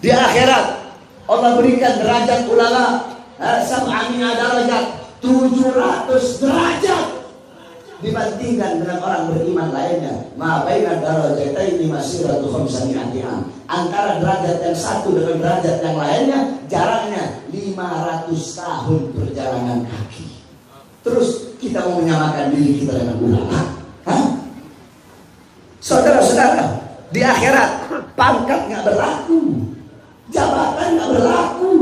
Di akhirat Allah berikan derajat ulama sab'amina darajat, 700 derajat dibandingkan dengan orang beriman lainnya. Ma baina darajataini masiratu khamsami'ati am. Antara derajat yang satu dengan derajat yang lainnya jaraknya 500 tahun perjalanan kaki. Terus kita mau menyamakan diri kita dengan ulama? Saudara-saudara, di akhirat pangkat nggak berlaku, jabatan nggak berlaku,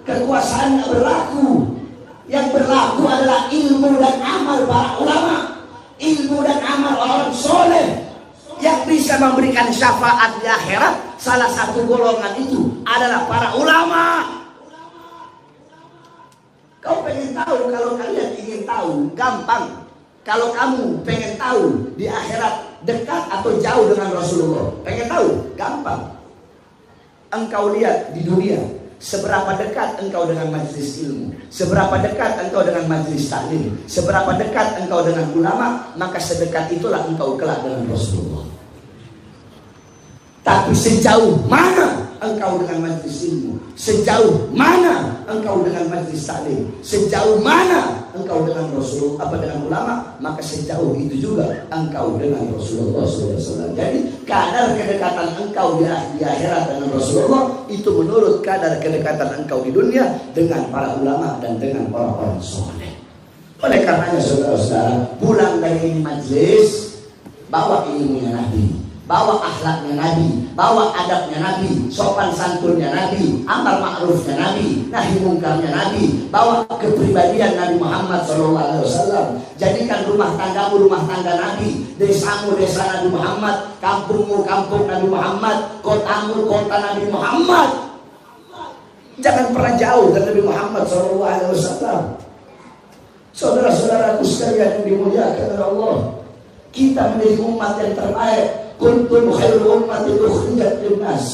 kekuasaan nggak berlaku. Yang berlaku adalah ilmu dan amal para ulama, ilmu dan amal orang soleh yang bisa memberikan syafaat di akhirat. Salah satu golongan itu adalah para ulama. Kau pengen tahu? Kalau kalian ingin tahu, gampang. Kalau kamu pengen tahu di akhirat dekat atau jauh dengan Rasulullah, pengen tahu? Gampang. Engkau lihat di dunia, seberapa dekat engkau dengan majelis ilmu, seberapa dekat engkau dengan majelis taklim, seberapa dekat engkau dengan ulama, maka sedekat itulah engkau kelak dengan Rasulullah. Tapi sejauh mana engkau dengan majelis ilmu, sejauh mana engkau dengan majelis taklim, sejauh mana engkau dengan Rasulullah, dengan ulama, maka sejauh itu juga engkau dengan Rasulullah SAW. Jadi kadar kedekatan engkau di akhirat dengan Rasulullah itu menurut kadar kedekatan engkau di dunia dengan para ulama dan dengan orang-orang soleh. Oleh karenanya saudara-saudara, pulang dari ini majelis, bawa ilmunya Nabi, bawa akhlaknya Nabi, bawa adabnya Nabi, sopan santunnya Nabi, amar ma'rufnya Nabi, nahi mungkarnya Nabi, bawa kepribadian Nabi Muhammad SAW. Jadikan rumah tanggamu rumah tangga Nabi, desamu desa Nabi Muhammad, kampungmu kampung Nabi Muhammad, kotamu kota Nabi Muhammad. Jangan pernah jauh dari Nabi Muhammad SAW. Saudara-saudaraku sekalian yang dimuliakan oleh Allah, kita menjadi umat yang terbaik. Kuntum khairul ummatin ukhrijat linnas.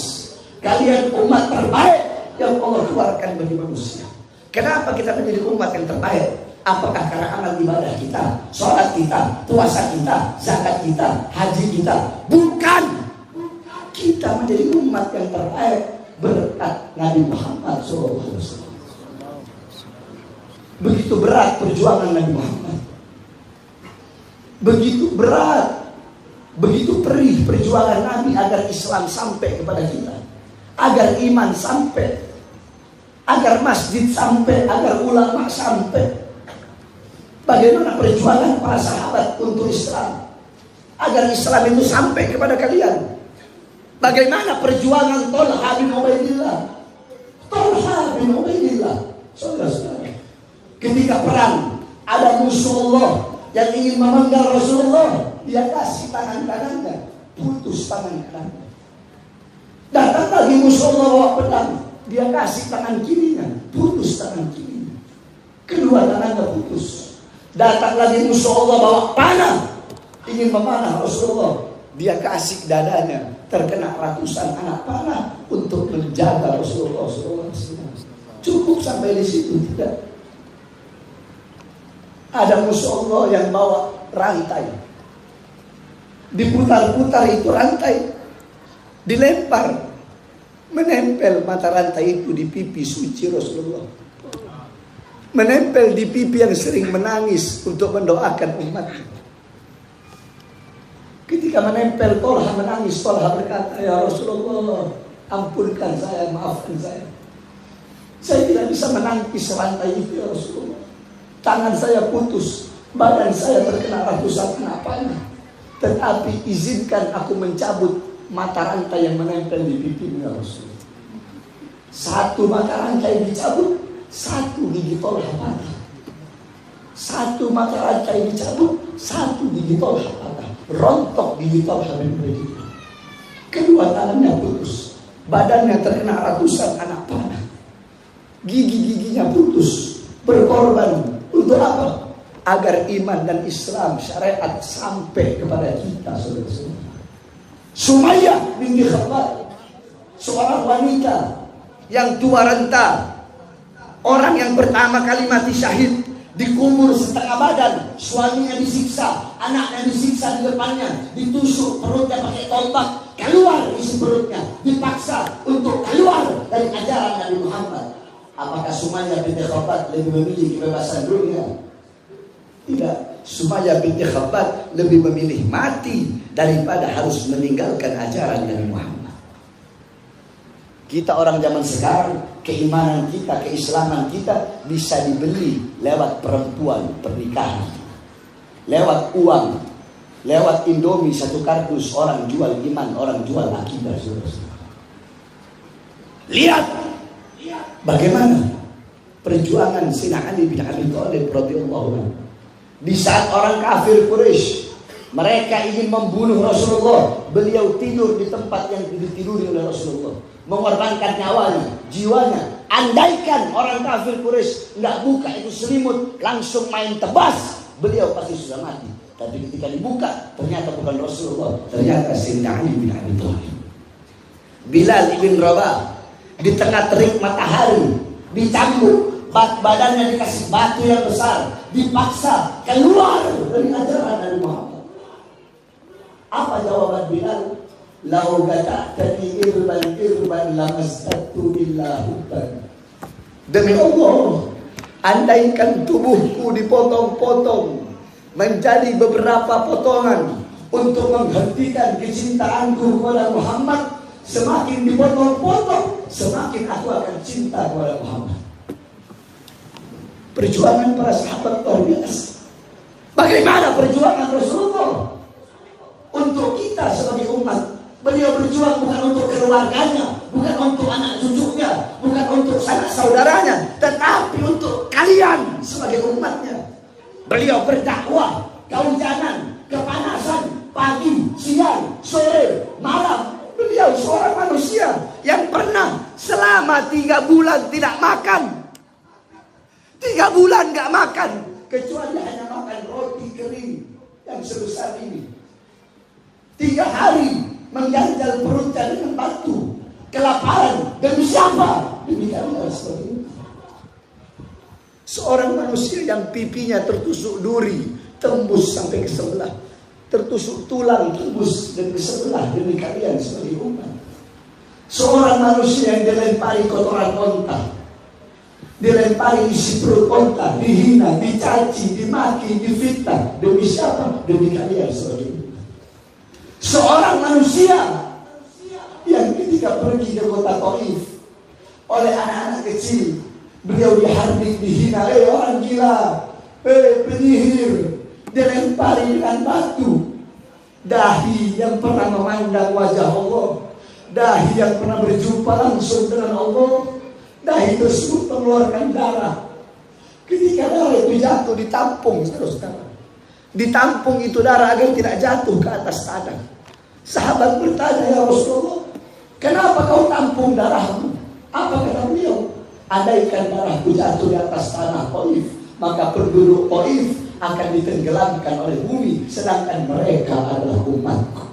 Kalian umat terbaik yang Allah keluarkan bagi manusia. Kenapa kita menjadi umat yang terbaik? Apakah karena amal ibadah kita, sholat kita, puasa kita, zakat kita, haji kita? Bukan. Kita menjadi umat yang terbaik berkat Nabi Muhammad SAW. Begitu berat perjuangan Nabi Muhammad, begitu berat, begitu perih perjuangan Nabi agar Islam sampai kepada kita, agar iman sampai, agar masjid sampai, agar ulama sampai. Bagaimana perjuangan para sahabat untuk Islam, agar Islam itu sampai kepada kalian. Bagaimana perjuangan Tolha bin Ubaidillah, Tolha bin Ubaidillah, saudara-saudara, ketika perang ada musuh Allah yang ingin memenggal Rasulullah, dia kasih tangan kanannya, putus tangan kanannya. Datang lagi musuh Allah bawa pedang, dia kasih tangan kirinya, putus tangan kirinya. Kedua tangannya putus. Datang lagi musuh Allah bawa panah, ingin memanah Rasulullah, dia kasih dadanya, terkena ratusan anak panah untuk menjaga Rasulullah SAW. Cukup sampai di situ? Tidak. Ada musuh Allah yang bawa rantai, diputar-putar itu rantai, dilempar, menempel mata rantai itu di pipi suci Rasulullah, menempel di pipi yang sering menangis untuk mendoakan umatnya. Ketika menempel, Tolha menangis. Tolha berkata, ya Rasulullah, ampunkan saya, maafkan saya. Saya tidak bisa menangkis rantai itu ya Rasulullah. Tangan saya putus, badan saya terkena ratusan kena panah. Tetapi izinkan aku mencabut mata rantai yang menempel di pipimu ya Rasulullah. Satu mata rantai dicabut, satu gigi Tolha patah. Satu mata rantai dicabut, satu gigi Tolha patah. Rontok gigi Tolha bin Ubaidillah. Kedua tangannya putus, badannya terkena ratusan anak panah, gigi-giginya putus. Berkorban untuk apa? Agar iman dan Islam syariat sampai kepada kita, saudara-saudara. Sumayyah binti Khabbab, seorang wanita yang tua renta, orang yang pertama kali mati syahid, dikubur setengah badan, suaminya disiksa, anaknya disiksa di depannya, ditusuk perutnya pakai tombak, keluar isi perutnya, dipaksa untuk keluar dari ajaran Nabi Muhammad. Apakah Sumayyah binti Khabbab lebih memilih kebebasan dunia? Tidak. Sumayyah binti Khabbab lebih memilih mati daripada harus meninggalkan ajaran Nabi Muhammad. Kita orang zaman sekarang, keimanan kita, keislaman kita bisa dibeli lewat perempuan, pernikahan, lewat uang, lewat Indomie satu kardus. Orang jual iman, orang jual akidah. Lihat bagaimana perjuangan Sayyidina Ali bin Abi Thalib radhiyallahu anhu. Di saat orang kafir Quraisy mereka ingin membunuh Rasulullah, beliau tidur di tempat yang ditiduri oleh Rasulullah, mengorbankan nyawanya, jiwanya. Andaikan orang kafir Quraisy nggak buka itu selimut, langsung main tebas, beliau pasti sudah mati. Tapi ketika dibuka, ternyata bukan Rasulullah, ternyata Sayyidina Ali bin Abi Thalib. Bilal bin Rabah di tengah terik matahari dicambuk, badannya dikasih batu yang besar, dipaksa keluar dari ajaran Nabi Muhammad. Apa jawaban Bilal? Lau gata'tani irban lamastatu illa hubban. Demi Allah, andaikan tubuhku dipotong-potong menjadi beberapa potongan untuk menghentikan kecintaanku kepada Muhammad, semakin dipotong-potong, semakin aku akan cinta kepada Muhammad. Perjuangan para sahabat luar biasa. Bagaimana perjuangan Rasulullah untuk kita sebagai umat? Beliau berjuang bukan untuk keluarganya, bukan untuk anak cucunya, bukan untuk sanak saudaranya, tetapi untuk kalian sebagai umatnya. Beliau berdakwah, kehujanan, kepanasan, pagi, siang, sore, malam. Beliau seorang manusia yang pernah selama 3 bulan tidak makan. 3 bulan gak makan, kecuali hanya makan roti kering yang sebesar ini. 3 hari mengganjal perutnya dengan batu, kelaparan. Demi siapa? Demi kalian seperti itu. Seorang manusia yang pipinya tertusuk duri, tembus sampai ke sebelah, tertusuk tulang, tembus dan ke sebelah, demi kalian sebagai umat. Seorang manusia yang dilempari kotoran onta, dilempari isi perut onta, dihina, dicaci, dimaki, difitnah. Demi siapa? Demi kalian sebagai umat. Seorang manusia yang ketika pergi ke kota Taif oleh anak-anak kecil, beliau dihardik, dihina, orang gila, penyihir, dilempari dengan batu. Dahi yang pernah memandang wajah Allah, dahi yang pernah berjumpa langsung dengan Allah, dahi tersebut mengeluarkan darah. Ketika darah itu jatuh, ditampung, saudara. Ditampung itu darah agar tidak jatuh ke atas tanah. Sahabat bertanya, ya Rasulullah, kenapa kau tampung darahmu? Apa kata beliau? Andaikan darahku jatuh di atas tanah Taif, maka penduduk Taif akan ditenggelamkan oleh bumi, sedangkan mereka adalah umatku.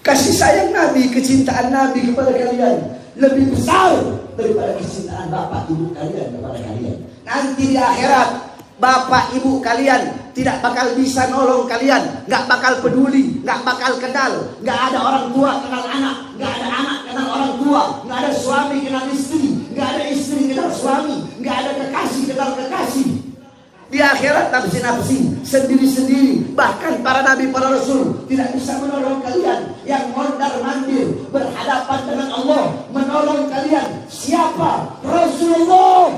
Kasih sayang Nabi, kecintaan Nabi kepada kalian lebih besar daripada kecintaan bapak ibu kalian kepada kalian. Nanti di akhirat, bapak ibu kalian tidak bakal bisa nolong kalian, nggak bakal peduli, nggak bakal kenal, nggak ada orang tua kenal anak, nggak ada anak kenal orang tua, nggak ada suami kenal istri, nggak ada istri kenal suami, nggak ada kekasih kenal kekasih. Di akhirat nafsi-nafsi, sendiri-sendiri. Bahkan para nabi, para rasul tidak bisa menolong kalian. Yang mondar-mandir berhadapan dengan Allah, menolong kalian siapa? Rasulullah.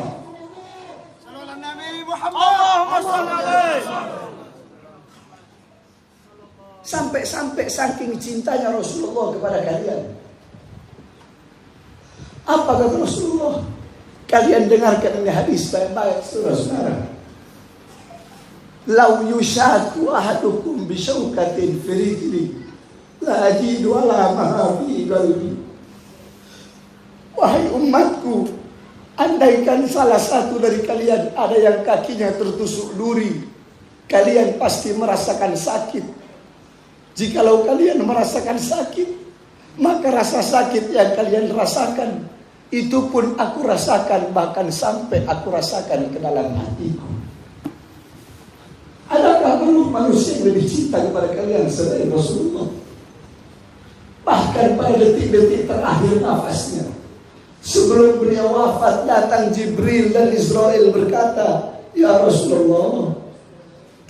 Sampai saking cintanya Rasulullah kepada kalian. Apa kata Rasulullah? Kalian dengarkan ini hadis baik-baik, saudara-saudara. Lau yushaku ahadukum bisyaukatin firikli la ajidu ala mahafi qalbi. Wahai umatku, andaikan salah satu dari kalian ada yang kakinya tertusuk duri, kalian pasti merasakan sakit. Jikalau kalian merasakan sakit, maka rasa sakit yang kalian rasakan, itu pun aku rasakan, bahkan sampai aku rasakan ke dalam hatiku. Adakah perlu manusia yang lebih cinta kepada kalian selain Rasulullah? Bahkan pada detik-detik terakhir nafasnya, sebelum beliau wafat, datang Jibril dan Israel berkata, "Ya Rasulullah,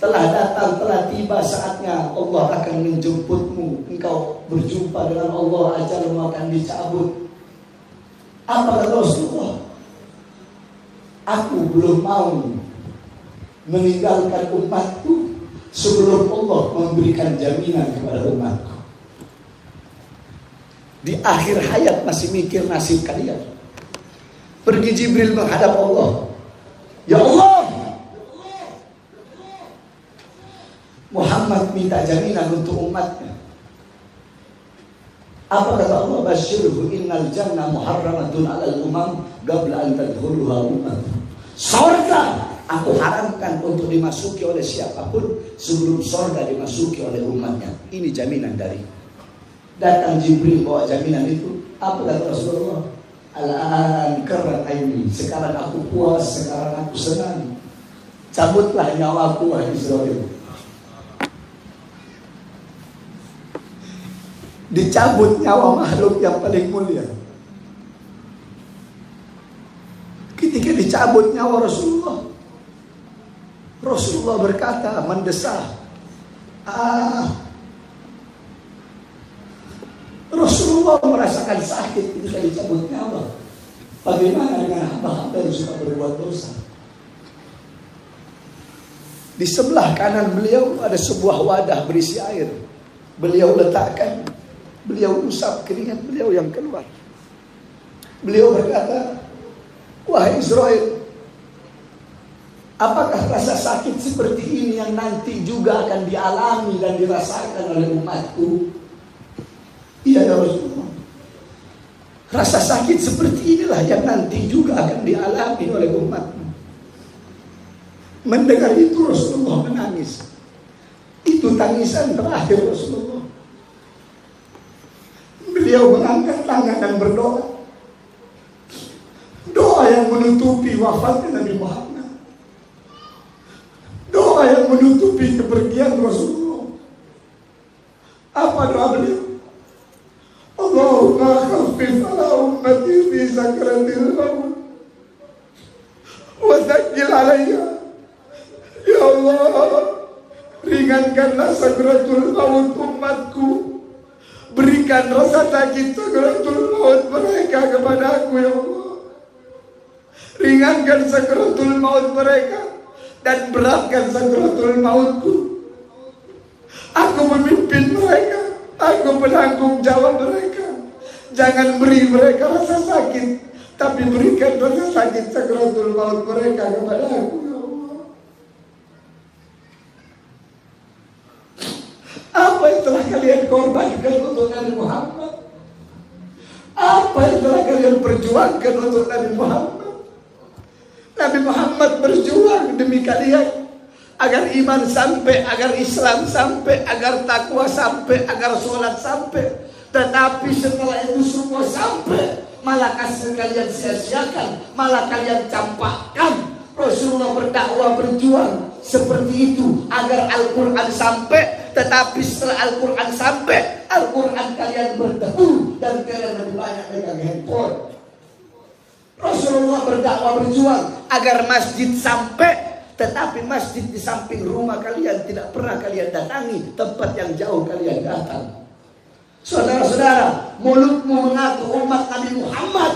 telah datang, telah tiba saatnya Allah akan menjemputmu. Engkau berjumpa dengan Allah, ajalmu akan dicabut." Apa kata Rasulullah? "Aku belum mau meninggalkan umatku sebelum Allah memberikan jaminan kepada umatku." Di akhir hayat masih mikir nasib kalian. Pergi Jibril menghadap Allah. "Ya Allah, Muhammad minta jaminan untuk umatnya." Apa kata Allah? "Basyirhu innal jannah muharramatun 'alal umam qabla an tadkhuluha ummah." Surga aku haramkan untuk dimasuki oleh siapapun sebelum surga dimasuki oleh umatnya. Ini jaminan dari. Datang Jibril bawa jaminan itu. Apa kata Rasulullah? "Al-an karrat aini." Sekarang aku puas, sekarang aku senang. Cabutlah nyawaku, wahai Israel. Dicabut nyawa makhluk yang paling mulia. Ketika dicabut nyawa Rasulullah, Rasulullah berkata, mendesah, Rasulullah merasakan sakit ketika dicabut nyawa. Bagaimana dengan hamba-hamba yang suka berbuat dosa? Di sebelah kanan beliau ada sebuah wadah berisi air. Beliau letakkan, beliau usap keringat beliau yang keluar. Beliau berkata, "Wahai Israel, apakah rasa sakit seperti ini yang nanti juga akan dialami dan dirasakan oleh umatku?" "Iya ya Rasulullah, rasa sakit seperti inilah yang nanti juga akan dialami oleh umatmu." Mendengar itu Rasulullah menangis. Itu tangisan terakhir Rasulullah. Beliau mengangkat tangan dan berdoa. Doa yang menutupi wafatnya Nabi Muhammad. Doa yang menutupi kepergian Rasulullah. Apa doa beliau? "Allahumma khaffif ala ummati fi sakratil maut wa tsaqqil alayya." Ya Allah, ringankanlah sakratul maut umatku. Berikan rasa sakit sakratul maut mereka kepada aku, ya Allah. Ringankan sakratul maut mereka dan beratkan sakratul mautku. Aku memimpin mereka, aku penanggung jawab mereka. Jangan beri mereka rasa sakit, tapi berikan rasa sakit sakratul maut mereka kepada aku, ya Allah. Apa yang telah kalian korbankan untuk Nabi Muhammad? Apa yang telah kalian perjuangkan untuk Nabi Muhammad? Nabi Muhammad berjuang demi kalian, agar iman sampai, agar Islam sampai, agar takwa sampai, agar sholat sampai. Tetapi setelah itu semua sampai, malah kalian sia-siakan, malah kalian campakkan. Rasulullah berdakwah, berjuang seperti itu agar Al-Quran sampai. Tetapi setelah Al-Quran sampai, Al-Quran kalian berdebu dan kalian lebih banyak pegang handphone. Rasulullah berdakwah, berjuang agar masjid sampai. Tetapi masjid di samping rumah kalian tidak pernah kalian datangi, tempat yang jauh kalian datang. Saudara-saudara, mulutmu mengaku umat Nabi Muhammad,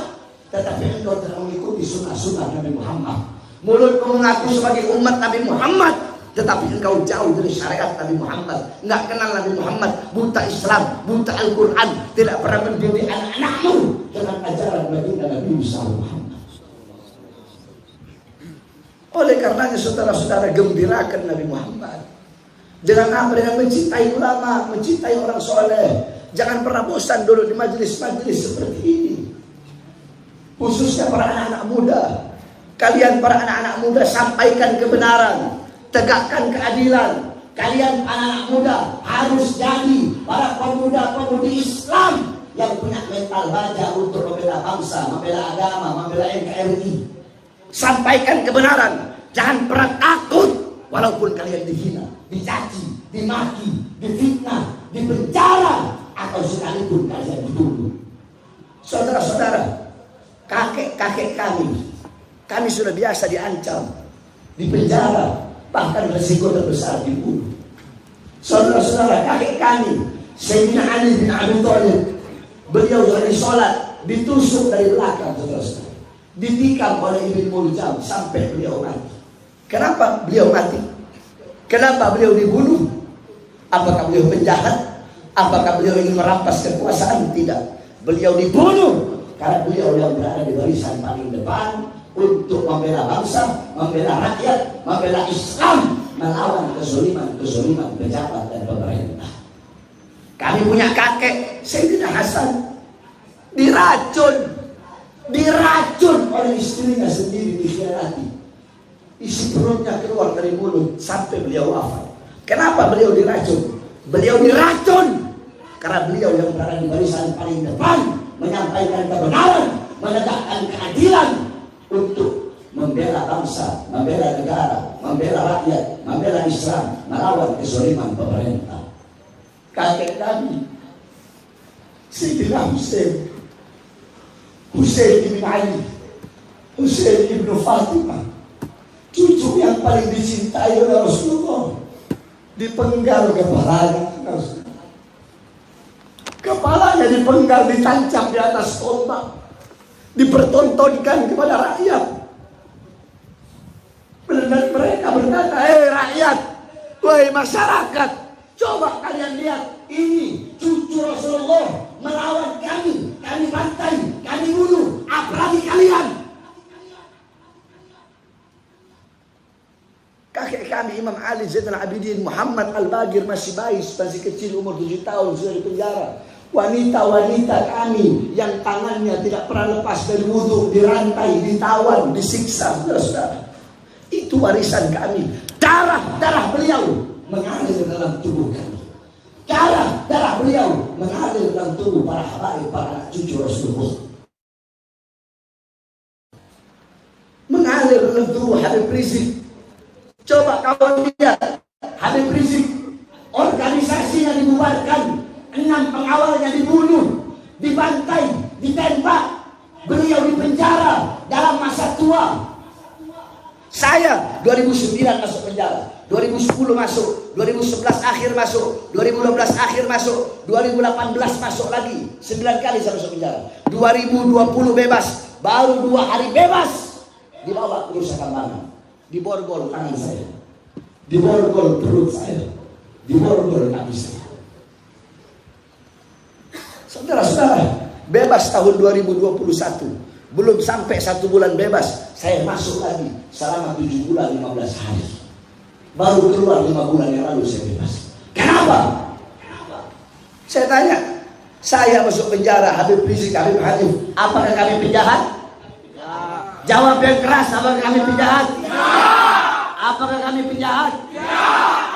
tetapi engkau tidak mengikuti sunnah-sunnah Nabi Muhammad. Mulutmu mengaku sebagai umat Nabi Muhammad, tetapi engkau jauh dari syariat Nabi Muhammad. Enggak kenal Nabi Muhammad, buta Islam, buta Al-Quran, tidak pernah mendidik anak-anakmu dengan ajaran baginda Nabi Muhammad. Oleh karenanya saudara-saudara, gembirakan Nabi Muhammad. Jangan apa dengan mencintai ulama, mencintai orang soleh. Jangan pernah bosan dulu di majelis-majelis seperti ini. Khususnya para anak-anak muda. Kalian para anak-anak muda, sampaikan kebenaran, tegakkan keadilan. Kalian anak-anak muda harus jadi para pemuda-pemudi Islam yang punya mental baja untuk membela bangsa, membela agama, membela NKRI. Sampaikan kebenaran, jangan pernah takut walaupun kalian dihina, dicaci, dimaki, difitnah, dipenjara. atau sekalipun kalian dibunuh. Saudara-saudara, kakek-kakek kami sudah biasa diancam, dipenjara, bahkan resiko terbesar dibunuh. Saudara-saudara, kakek kami, Sayyidina Ali bin Abi Thalib, beliau lagi sholat, ditusuk dari belakang, saudara-saudara. Ditikam oleh Ibn Muljam sampai beliau mati. Kenapa beliau mati? Kenapa beliau dibunuh? Apakah beliau penjahat? Apakah beliau ingin merampas kekuasaan? Tidak. Beliau dibunuh karena beliau yang berada di barisan paling depan untuk membela bangsa, membela rakyat, membela Islam, melawan kezaliman pejabat dan pemerintah. Kami punya kakek Sayyidina Hasan diracun oleh istrinya sendiri, dikhianati. Isi perutnya keluar dari mulut sampai beliau wafat. Kenapa beliau diracun? Beliau diracun karena beliau yang berada di barisan paling depan, menyampaikan kebenaran, menegakkan keadilan untuk membela bangsa, membela negara, membela rakyat, membela Islam, melawan kezaliman pemerintah. Kakek kami Sayyidina Husain bin Ali, Husain bin Fatimah, cucu yang paling dicintai oleh Rasulullah, dipenggal kepalanya dipenggal, ditancap di atas tombak, dipertontonkan kepada rakyat. Dan mereka berkata, rakyat, wahai masyarakat, coba kalian lihat, ini cucu Rasulullah melawan kami bantai, kami bunuh, apalagi kalian. Kakek kami Imam Ali Zainal Abidin Muhammad Al-Bagir masih bayi, masih kecil, umur 7 tahun sudah dipenjara. Wanita-wanita kami yang tangannya tidak pernah lepas dari wudhu, dirantai, ditawan, disiksa, saudara-saudara. Itu warisan kami. Darah beliau mengalir dalam tubuh kami. Darah beliau mengalir dalam tubuh para habaib, para anak cucu Rasulullah. Mengalir dalam tubuh Habib Rizik. Coba kau lihat Habib Rizik, organisasinya dibubarkan, 6 pengawalnya dibunuh, dibantai, ditembak, beliau dipenjara dalam masa tua. Saya 2009 masuk penjara, 2010 masuk, 2011 akhir masuk, 2012 akhir masuk, 2018 masuk lagi, 9 kali saya masuk penjara. 2020 bebas, baru 2 hari bebas, dibawa ke Nusa Kambangan, diborgol tangan saya, diborgol perut saya, diborgol kaki saya. Saudara-saudara, bebas tahun 2021. Belum sampai 1 bulan bebas, saya masuk lagi selama 7 bulan 15 hari. Baru keluar 5 bulan yang lalu saya bebas. Kenapa? Saya tanya, saya masuk penjara, Habib Rizik, Habib Hatim, apakah kami penjahat? Ya. Jawab yang keras, apakah kami penjahat? Ya. Apakah kami penjahat? Ya.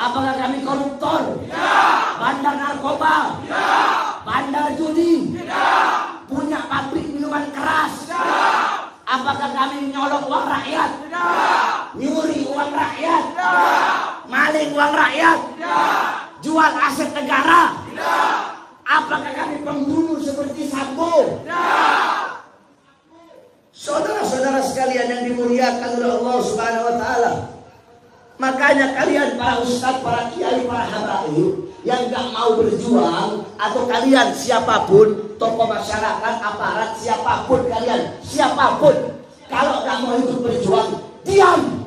Apakah kami koruptor? Ya. Bandar narkoba? Ya. Bandar judi? Ya. Punya pabrik minuman keras? Tidak. Apakah kami nyolong uang rakyat? Tidak. Nyuri uang rakyat? Tidak. Maling uang rakyat? Tidak. Jual aset negara? Tidak. Apakah kami pembunuh seperti Sambo? Tidak. Saudara-saudara sekalian yang dimuliakan oleh Allah Subhanahu wa taala, makanya kalian para ustadz, para kiai, para habaib yang gak mau berjuang, atau kalian siapapun, tokoh masyarakat, aparat, siapapun kalian, siapapun, kalau gak mau ikut berjuang, diam,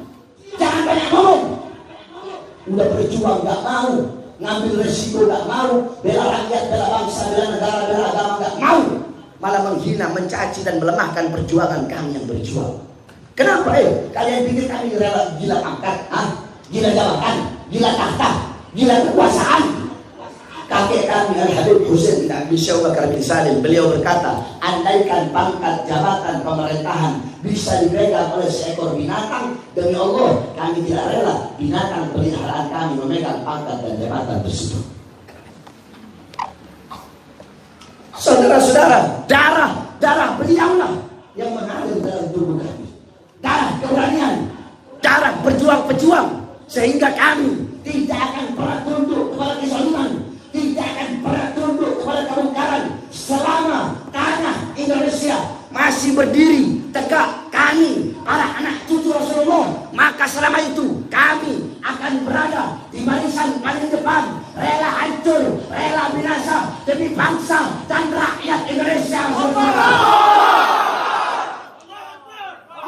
jangan banyak ngomong. Udah berjuang gak mau, ngambil resiko gak mau, bela rakyat, bela bangsa, bela negara, bela agama gak mau, malah menghina, mencaci dan melemahkan perjuangan kami yang berjuang. Kenapa? Kalian pikir kami rela gila pangkat, gila jabatan, gila tahta, gila kekuasaan? Kakek kami Al-Habib Husain bin Abi Bakar bin Salim, beliau berkata, andaikan pangkat jabatan pemerintahan bisa dipegang oleh seekor binatang, demi Allah kami tidak rela binatang peliharaan kami memegang pangkat dan jabatan tersebut. Saudara-saudara, darah beliaulah yang mengalir dalam tubuh kami. Darah keberanian, darah berjuang-pejuang, sehingga kami tidak akan pernah tunduk kepada kezaliman, tidak akan pernah tunduk kepada kebongkaran. Selama tanah Indonesia masih berdiri tegak kami, para anak cucu Rasulullah, maka selama itu kami akan berada di barisan paling depan, rela hancur, rela binasa demi bangsa dan rakyat Indonesia.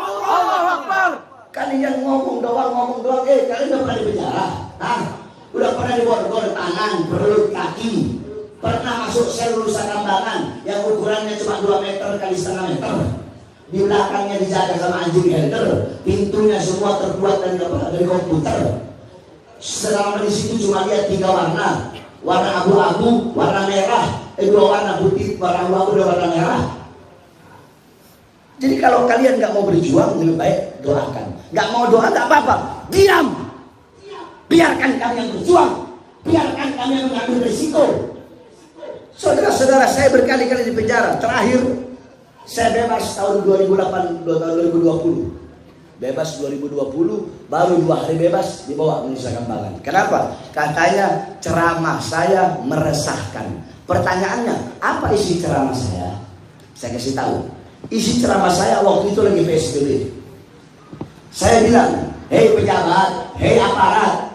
Allahu Akbar. Kalian ngomong doang, kalian udah pernah di penjara? Udah pernah diborgol tangan, perut, kaki? Pernah masuk sel lulusan Kambangan yang ukurannya cuma 2 meter kali setengah meter? Di belakangnya dijaga sama anjing helder, pintunya semua terbuat dari komputer. Selama di situ cuma lihat 3 warna, warna abu-abu, warna merah, 2 warna putih, warna abu-abu dan warna merah. Jadi kalau kalian nggak mau berjuang, lebih baik doakan. Nggak mau doa nggak apa-apa, diam. Biarkan kalian berjuang, biarkan kalian mengambil risiko. Saudara-saudara, saya berkali-kali di penjara. Terakhir saya bebas tahun 2008, tahun 2020. Bebas 2020, baru 2 hari bebas dibawa ke Nusa Kambangan. Kenapa? Katanya ceramah saya meresahkan. Pertanyaannya, apa isi ceramah saya? Saya kasih tahu. Isi ceramah saya waktu itu lagi PSBB. Saya bilang, hei pejabat, hei aparat,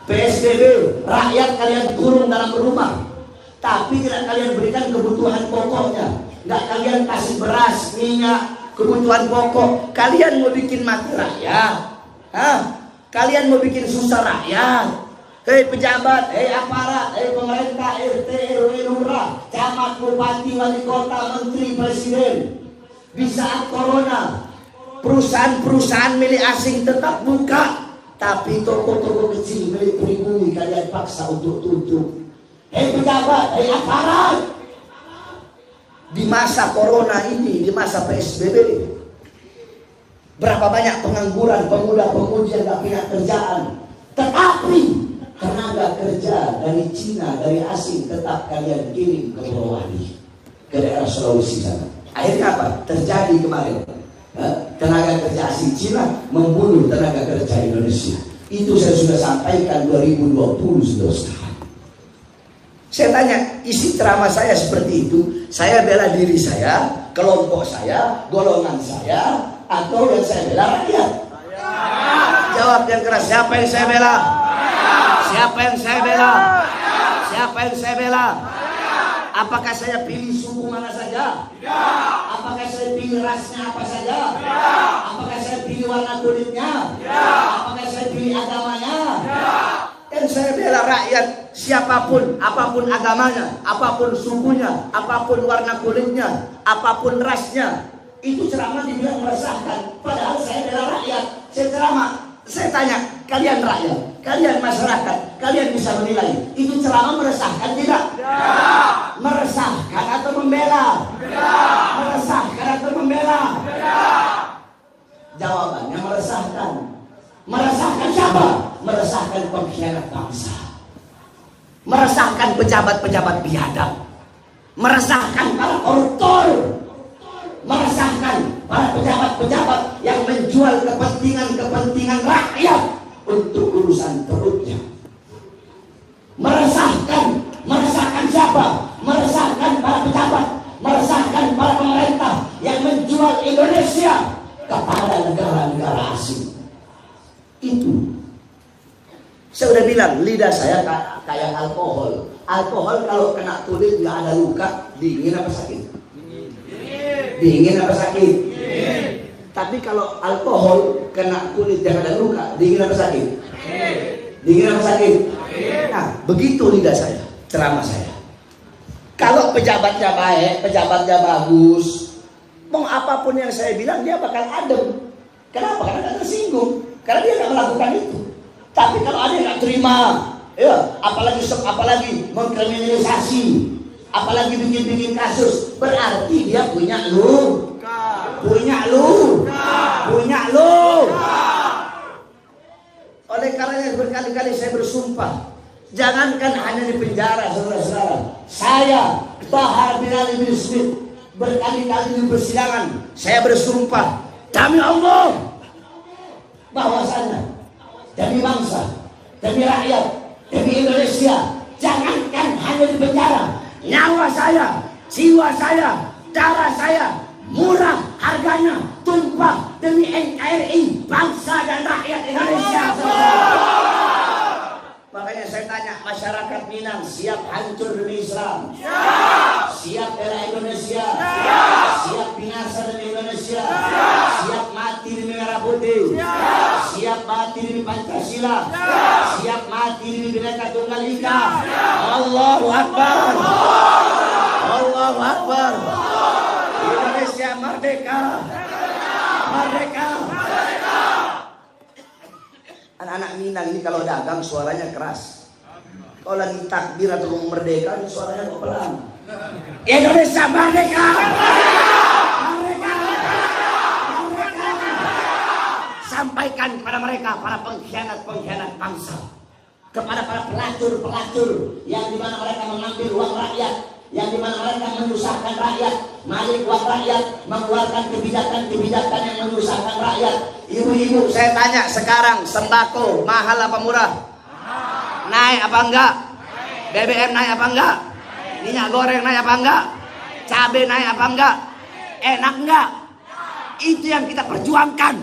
PSBB, rakyat kalian kurung dalam rumah, tapi tidak kalian berikan kebutuhan pokoknya. Tidak kalian kasih beras, minyak, kebutuhan pokok. Kalian mau bikin mati rakyat? Kalian mau bikin susah rakyat? Hei pejabat, hei aparat, hei pemerintah, RT, RW, lurah, camat, bupati, wali kota, menteri, presiden. Di saat corona, perusahaan-perusahaan milik asing tetap buka, tapi toko-toko kecil milik pribumi kalian paksa untuk tutup. Hei pejabat, hei aparat, di masa corona ini, di masa PSBB, berapa banyak pengangguran, pemuda-pemudi yang gak punya kerjaan, tetapi tenaga kerja dari Cina, dari asing tetap kalian kirim ke Purwadi, ke daerah Sulawesi sana. Akhirnya apa? Terjadi kemarin, tenaga kerja asing Cina membunuh tenaga kerja Indonesia. Itu saya sudah sampaikan 2020 sudah sekarang. Saya tanya, isi ceramah saya seperti itu, saya bela diri saya, kelompok saya, golongan saya, atau yang saya bela rakyat? Jawab yang keras, siapa yang saya bela? Siapa yang saya bela? Siapa yang saya bela? Apakah saya pilih suku mana saja? Apakah saya pilih rasnya apa saja? Apakah saya pilih warna kulitnya? Apakah saya pilih agamanya? Dan saya bela rakyat, siapapun, apapun agamanya, apapun sukunya, apapun warna kulitnya, apapun rasnya. Itu ceramah dibilang meresahkan, padahal saya bela rakyat. Saya ceramah, saya tanya, kalian rakyat, kalian masyarakat, kalian bisa menilai, itu ceramah meresahkan tidak? Meresahkan atau membela? Meresahkan atau membela? Jawabannya meresahkan. Meresahkan siapa? Meresahkan pengkhianat bangsa, meresahkan pejabat-pejabat biadab, meresahkan para koruptor, meresahkan para pejabat-pejabat yang menjual kepentingan rakyat untuk urusan perutnya. Meresahkan siapa? Meresahkan para pejabat, meresahkan para pemerintah yang menjual Indonesia kepada negara-negara asing. Itu saya udah bilang, lidah saya kayak alkohol. Alkohol kalau kena kulit nggak ada luka, dingin apa sakit? Dingin apa sakit? Tapi kalau alkohol kena kulit yang ada luka, dingin apa sakit? Dingin apa sakit? Nah, begitu lidah saya, ceramah saya. Kalau pejabatnya baik, pejabatnya bagus, mau apapun yang saya bilang dia bakal adem. Kenapa? Karena nggak tersinggung. Karena dia nggak melakukan itu. Tapi kalau ada yang nggak terima, ya, apalagi mengkriminalisasi, apalagi bikin kasus, berarti dia punya lu. Oleh karenanya berkali-kali saya bersumpah, jangankan hanya di penjara, saudara-saudara, saya Bahar bin Ali bin Smith berkali-kali di persidangan, saya bersumpah demi Allah bahwasanya demi bangsa, demi rakyat, demi Indonesia, jangankan hanya di penjara, nyawa saya, jiwa saya, darah saya murah harganya tumpah demi NKRI, bangsa dan rakyat Indonesia. Makanya saya tanya, masyarakat Minang siap hancur demi Islam? Siap bela Indonesia? Siap binasa demi Indonesia? Siap mati demi merah putih? Siap mati demi Pancasila? Siap mati demi Bhinneka Tunggal Ika? Allahu Akbar! Allahu Akbar! Indonesia merdeka! Merdeka! Anak-anak Minang ini kalau dagang suaranya keras. Kalau lagi takbir atau merdeka ini suaranya kok pelan. Indonesia merdeka! Merdeka! Merdeka! Sampaikan kepada mereka, para pengkhianat-pengkhianat bangsa, kepada para pelacur-pelacur yang dimana mereka mengambil uang rakyat, yang dimana mereka menyusahkan rakyat, malik uang rakyat, mengeluarkan kebijakan-kebijakan yang menyusahkan rakyat. Ibu-ibu, saya tanya sekarang, sembako mahal apa murah? Naik apa enggak? BBM naik apa enggak? Minyak goreng naik apa enggak? Cabai naik apa enggak? Enak enggak? Itu yang kita perjuangkan.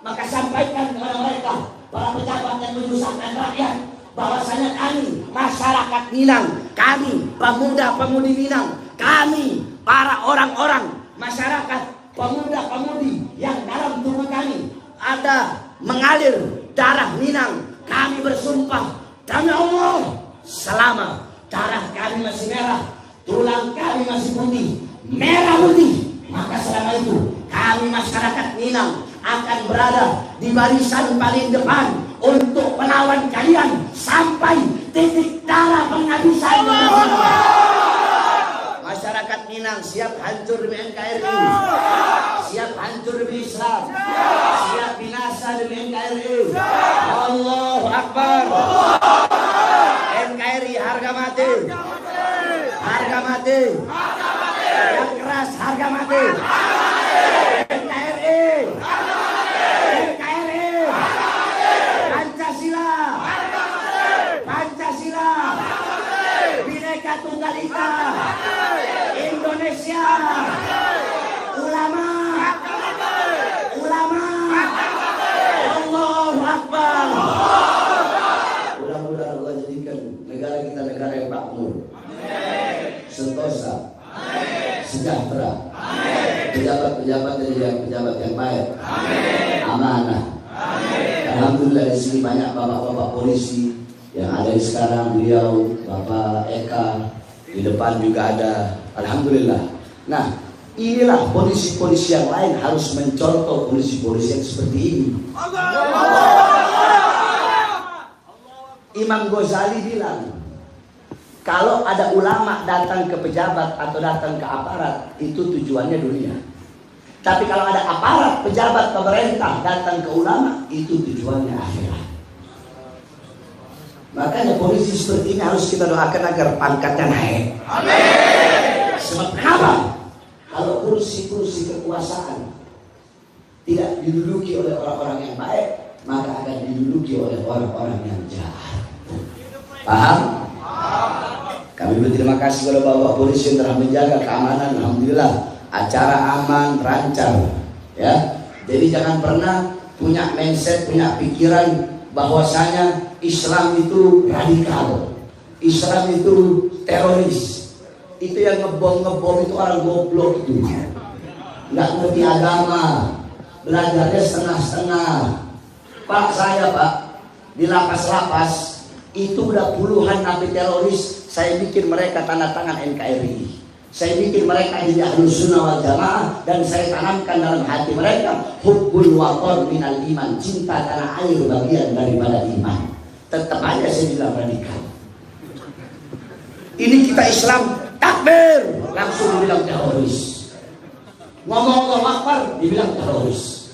Maka sampaikan kepada mereka, para pejabat yang menyusahkan rakyat, bahwasanya kami masyarakat Minang, kami pemuda-pemudi Minang, kami para orang-orang masyarakat pemuda-pemudi yang dalam tubuh kami ada mengalir darah Minang, kami bersumpah demi Allah, selama darah kami masih merah, tulang kami masih putih, merah putih, maka selama itu kami masyarakat Minang akan berada di barisan paling depan untuk melawan kalian sampai titik darah penghabisan. Masyarakat Minang siap hancur demi NKRI, siap hancur demi Islam, siap binasa demi NKRI. Allahu Akbar. NKRI harga mati, harga mati, yang keras harga mati. NKRI, NKRI, Pancasila, Pancasila, Bhinneka Tunggal Ika, Indonesia, ulama, ulama, Allahu Akbar. Mudah-mudahan Allah jadikan negara kita negara yang makmur, sentosa, sejahtera, pejabat-pejabat jadi pejabat yang baik, amanah. Alhamdulillah di sini banyak bapak-bapak polisi yang ada di sekarang, beliau Bapak Eka, di depan juga ada. Alhamdulillah. Nah, inilah polisi-polisi yang lain harus mencontoh polisi-polisi yang seperti ini. Imam Ghazali bilang, kalau ada ulama datang ke pejabat atau datang ke aparat, itu tujuannya dunia. Tapi kalau ada aparat, pejabat, pemerintah datang ke ulama, itu tujuannya akhirat. Makanya polisi seperti ini harus kita doakan agar pangkatnya naik. Amin. Sebab kenapa? Kalau kursi-kursi kekuasaan tidak diduduki oleh orang-orang yang baik, maka akan diduduki oleh orang-orang yang jahat. Paham? Kami berterima kasih kepada Bapak Polisi yang telah menjaga keamanan. Alhamdulillah, acara aman, lancar. Ya, jadi jangan pernah punya mindset, punya pikiran bahwasanya Islam itu radikal, Islam itu teroris. Itu yang ngebom itu orang goblok itu, nggak ngerti agama, belajarnya setengah-setengah. Pak, saya Pak di lapas-lapas itu udah puluhan napi teroris. Saya bikin mereka tanda tangan NKRI. Saya bikin mereka jadi Ahlus Sunnah wal Jamaah, dan saya tanamkan dalam hati mereka hubbul waqar minal iman, cinta tanah air bagian daripada iman. Tetap aja saya bilang radikal. Ini kita Islam takbir langsung dibilang teroris. Ngomong Allahu Akbar dibilang teroris.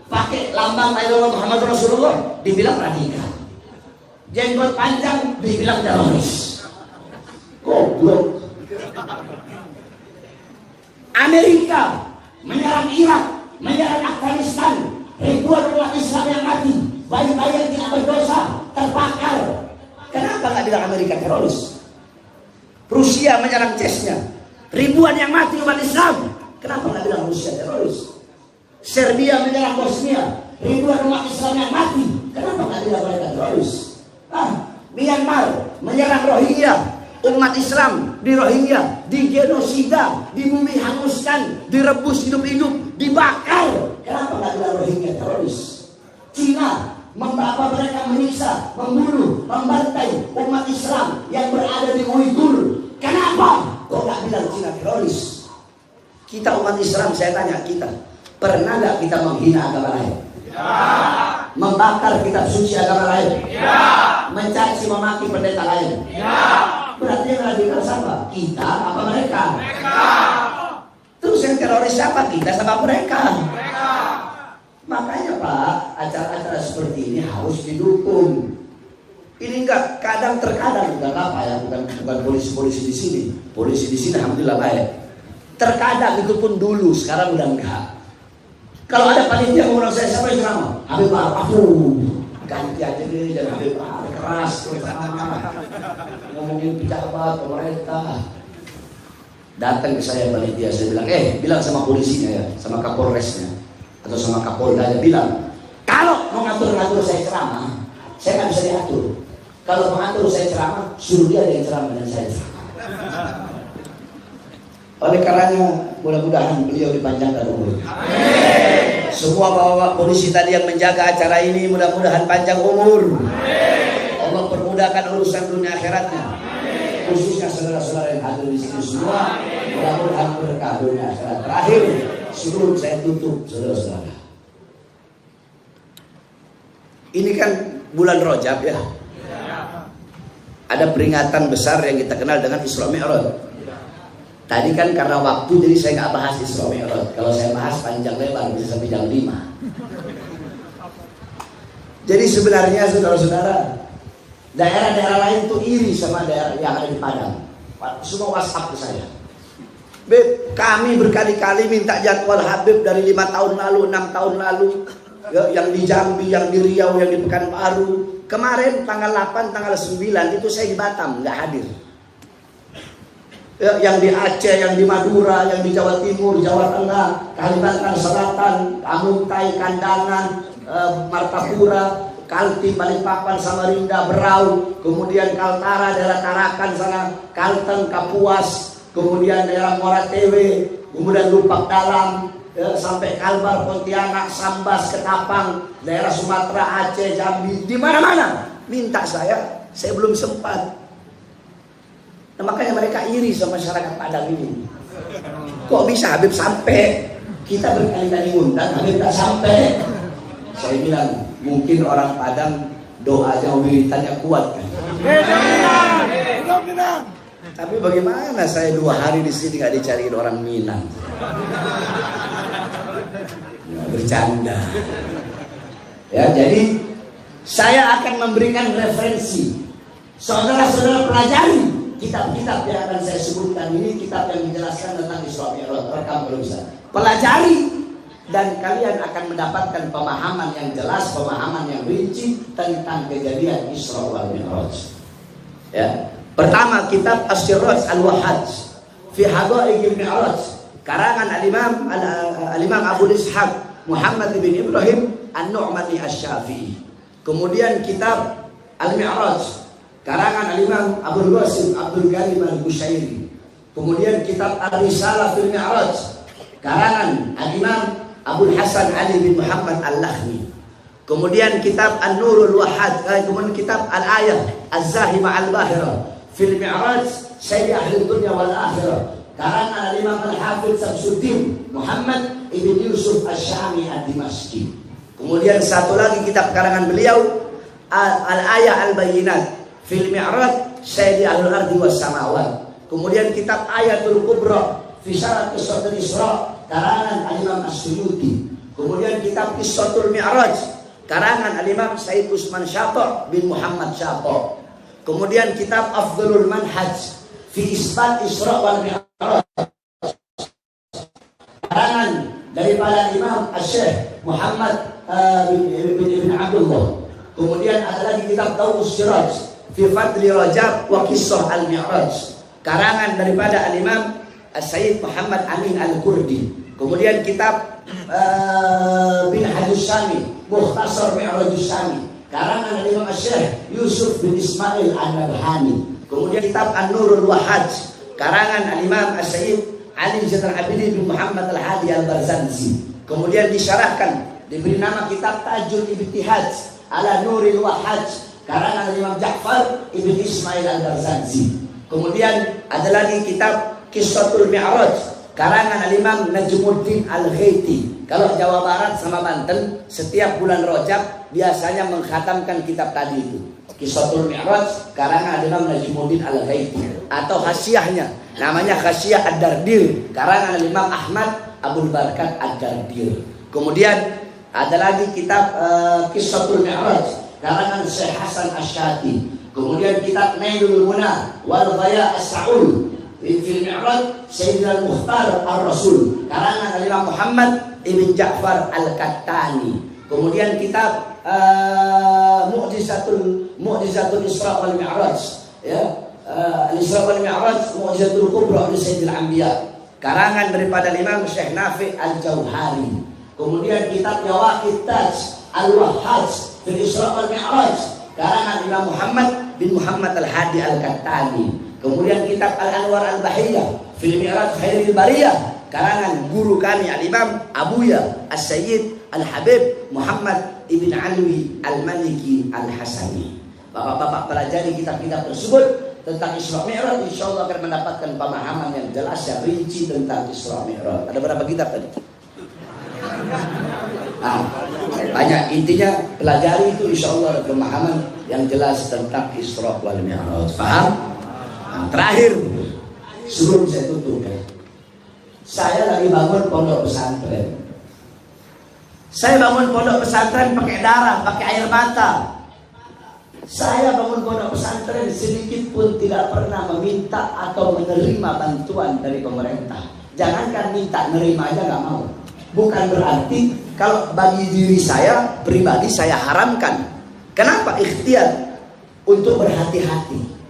Pakai lambang la ilaha illallah Muhammad Rasulullah dibilang radikal. Jenggot panjang dibilang teroris. Goblok. Amerika menyerang Irak, menyerang Afghanistan, ribuan umat Islam yang mati, bayi-bayi yang tidak berdosa terbakar. Kenapa nggak bilang Amerika teroris? Rusia menyerang Chechnya, ribuan yang mati umat Islam. Kenapa nggak bilang Rusia teroris? Serbia menyerang Bosnia, ribuan umat Islam yang mati. Kenapa nggak bilang mereka teroris? Myanmar menyerang Rohingya, umat Islam di Rohingya digenosida, dibumi hanguskan, direbus hidup-hidup, dibakar. Kenapa nggak bilang Rohingya teroris? Cina mereka menyiksa, membunuh, membantai umat Islam yang berada di Uighur. Kenapa kok nggak bilang Cina teroris? Kita umat Islam, saya tanya kita, pernah nggak kita menghina agama lain? Ya. Membakar kitab suci agama lain? Ya. Mencaci memaki pendeta lain? Ya. Berarti yang radikal siapa? Kita apa mereka? Mereka. Terus yang teroris siapa? Kita sama mereka? Mereka. Makanya Pak, acara-acara seperti ini harus didukung. Ini enggak, terkadang bukan apa ya, bukan polisi-polisi di sini. Polisi di sini alhamdulillah baik. Terkadang itu pun dulu, sekarang udah enggak. Kalau ada panitia ngomong saya siapa yang ceramah? Habib Bahar, ganti aja deh, jangan Habib Bahar keras ngomongin pejabat, pemerintah. Datang ke saya panitia, saya bilang, bilang sama polisinya ya, sama kapolresnya atau sama kapoldanya, bilang, kalau mau ngatur-ngatur saya ceramah, saya nggak bisa diatur. Kalau mengatur saya ceramah, suruh dia yang ceramah dan saya ceramah. Oleh karenanya, mudah-mudahan beliau dipanjangkan umurnya. Amin. Semua bapak polisi tadi yang menjaga acara ini, mudah-mudahan panjang umur. Amin. Allah permudahkan urusan dunia akhiratnya. Amin. Khususnya saudara-saudara yang hadir di sini semua, mudah-mudahan berkah dunia akhirat. Terakhir, sebelum saya tutup, saudara-saudara, ini kan bulan Rajab ya. Ada peringatan besar yang kita kenal dengan Isra Mi'raj. Tadi kan karena waktu jadi saya nggak bahas Isra Mi'raj. Kalau saya bahas panjang lebar bisa sampai jam 5. Jadi sebenarnya saudara-saudara, daerah-daerah lain tuh iri sama daerah yang ada di Padang. Semua WhatsApp ke saya. Beb, kami berkali-kali minta jadwal Habib dari 5 tahun lalu, 6 tahun lalu. Ya, yang di Jambi, yang di Riau, yang di Pekanbaru. Kemarin tanggal 8, tanggal 9 itu saya di Batam, nggak hadir. Ya, yang di Aceh, yang di Madura, yang di Jawa Timur, Jawa Tengah, Kalimantan Selatan, Pamungkai, Kandangan, Martapura, Kaltim, Balikpapan, Samarinda, Berau, kemudian Kaltara, daerah Tarakan sana, Kalteng, Kapuas, kemudian daerah Muara Tewe, kemudian Lupak Dalam, ya, sampai Kalbar, Pontianak, Sambas, Ketapang, daerah Sumatera, Aceh, Jambi, di mana-mana minta saya belum sempat. Nah, makanya mereka iri sama masyarakat Padang ini. Kok bisa Habib sampai? Kita berkali-kali ngundang, Habib tak sampai. Saya bilang, mungkin orang Padang doanya wiritannya kuat kan. Tapi bagaimana saya 2 hari di sini gak dicariin orang Minang? Bercanda. Ya, jadi saya akan memberikan referensi. Saudara-saudara pelajari kitab-kitab yang akan saya sebutkan ini, kitab yang menjelaskan tentang Isra Mi'raj. Rekam kalau bisa. Pelajari dan kalian akan mendapatkan pemahaman yang jelas, pemahaman yang rinci tentang kejadian Isra wal Mi'raj. Ya. Pertama, kitab As-Siraj Al-Wahhaj fi Haqa'iqil Mi'raj, karangan Al-Imam Abu Ishaq Muhammad bin Ibrahim An-Nu'mani Asy-Syafi'i. Kemudian kitab Al-Mi'raj, karangan Al-Imam Abdul Qasim Abdul Ghanim Al-Bushairi. Kemudian kitab Ar-Risalah fil Mi'raj, karangan Al-Imam Abdul Hasan Ali bin Muhammad Al-Lakhmi. Kemudian kitab An-Nurul Wahhaj, kemudian kitab Al-Ayah Az-Zahimah Al-Bahira fil Mi'raj Sayyid Ahli Dunya wal Akhirah, karangan Al-Imam Al-Hafidz Samsuddin Muhammad Ibn Yusuf Asy-Syami Ad-Dimashqi. Kemudian satu lagi kitab karangan beliau Al-Ayah Al-Bayyinat fil Mi'raj Sayyid Ahlul Ardi was Samawat. Kemudian kitab Ayatul Kubra fi Syarah Qissatul Isra, karangan Al-Imam As-Suyuti. Kemudian kitab Qissatul Mi'raj, karangan Al-Imam Said Usman Syata' bin Muhammad Syata'. Kemudian kitab Afdhalul Manhaj fi Isbat Isra wal Mi'raj, karangan daripada Imam Asy-Syaikh Muhammad bin Abdullah. Kemudian ada lagi kitab Dawus Siraj fi Fadli Rajab wa Qissah Al-Mi'raj, karangan daripada Al-Imam As-Sayyid Muhammad Amin Al-Kurdi. Kemudian kitab Minhajus Syami, Mukhtasar Mi'rajus Syami, karangan Al-Imam Asy-Syaikh Yusuf bin Ismail An-Nabhani. Kemudian kitab An-Nurul Wahhaj, karangan Al-Imam As-Sayyid Ali Zainal Abidin bin Muhammad Al-Hadi Al-Barzanji. Kemudian disyarahkan, diberi nama kitab Tajul Ibtihaj ala Nuril Wahhaj, karangan Imam Ja'far ibn Ismail Al-Barzanji. Kemudian ada lagi kitab Qissatul Mi'raj, karangan Imam Najmuddin Al-Ghaiti. Kalau Jawa Barat sama Banten setiap bulan Rajab biasanya mengkhatamkan kitab tadi itu. Qissatul Mi'raj karangan Imam Najmuddin Al-Ghaiti, atau khasiahnya namanya Khasiah Ad-Dardir, karangan Imam Ahmad Abdul Barakat Ad-Dardir. Kemudian ada lagi kitab Qissatul Mi'raj karangan Syekh Hasan Asy-Syati. Kemudian kitab Nailul Muna wal Ghaya As-Sa'ul fil Mi'raj Sayyidina Al-Mukhtar Ar-Rasul, karangan Imam Muhammad ibn Ja'far Al-Kattani. Kemudian kitab Mu'jizatul Isra wal Mi'raj, ya, Al-Isra wal Mi'raj Mu'jizatul Kubra li Sayyidil Anbiya, karangan daripada Imam Syekh Nafi' Al-Jauhari. Kemudian kitab Yawaqit Taj Al-Wahhaj fil Isra wal Mi'raj, karangan Imam Muhammad bin Muhammad Al-Hadi Al-Kattani. Kemudian kitab Al-Anwar Al-Bahiyah fil Mi'raj Khairil Bariyah, karangan guru kami Al-Imam Abuya As-Sayyid Al-Habib Muhammad Ibn Alwi Al-Maliki Al-Hasani. Bapak-bapak pelajari kitab-kitab tersebut tentang Isra Mi'raj, insyaallah akan mendapatkan pemahaman yang jelas dan rinci tentang Isra Mi'raj. Ada berapa kitab tadi? Banyak. Intinya pelajari itu, insyaallah ada pemahaman yang jelas tentang Isra wal Mi'raj. Paham? Terakhir, sebelum saya tutup, saya lagi bangun pondok pesantren. Saya bangun pondok pesantren pakai darah, pakai air mata. Saya bangun pondok pesantren sedikit pun tidak pernah meminta atau menerima bantuan dari pemerintah. Jangankan minta, nerima aja nggak mau. Bukan berarti kalau bagi diri saya pribadi saya haramkan. Kenapa? Ikhtiar untuk berhati-hati.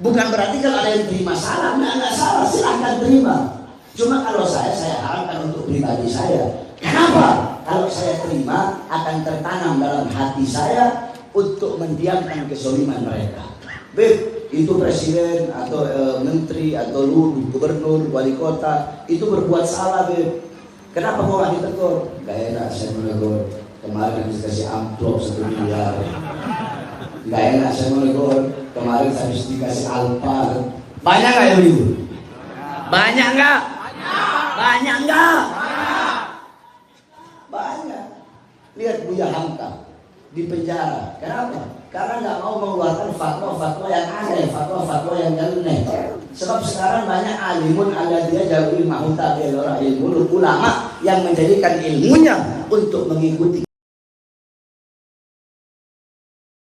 Bukan berarti kalau ada yang terima salah, nggak salah, silahkan terima. Cuma kalau saya haramkan untuk pribadi saya. Kenapa? Kalau saya terima akan tertanam dalam hati saya untuk mendiamkan kezaliman mereka. Beb, itu presiden atau menteri atau gubernur, wali kota itu berbuat salah, beb. Kenapa mau ditegur? Gak enak saya menegur. Kemarin habis kasih amplop 1 miliar. Gak enak saya menegur. Kemarin habis dikasih Alphard. Banyak gak ya ibu? Banyak gak? Banyak gak? Banyak. Lihat Buya Hamka di penjara. Kenapa? Karena nggak mau mengeluarkan fatwa-fatwa yang aneh, fatwa-fatwa yang nyeleneh. Sebab sekarang banyak alimun ala dia jauh ilmu ulama yang menjadikan ilmunya untuk mengikuti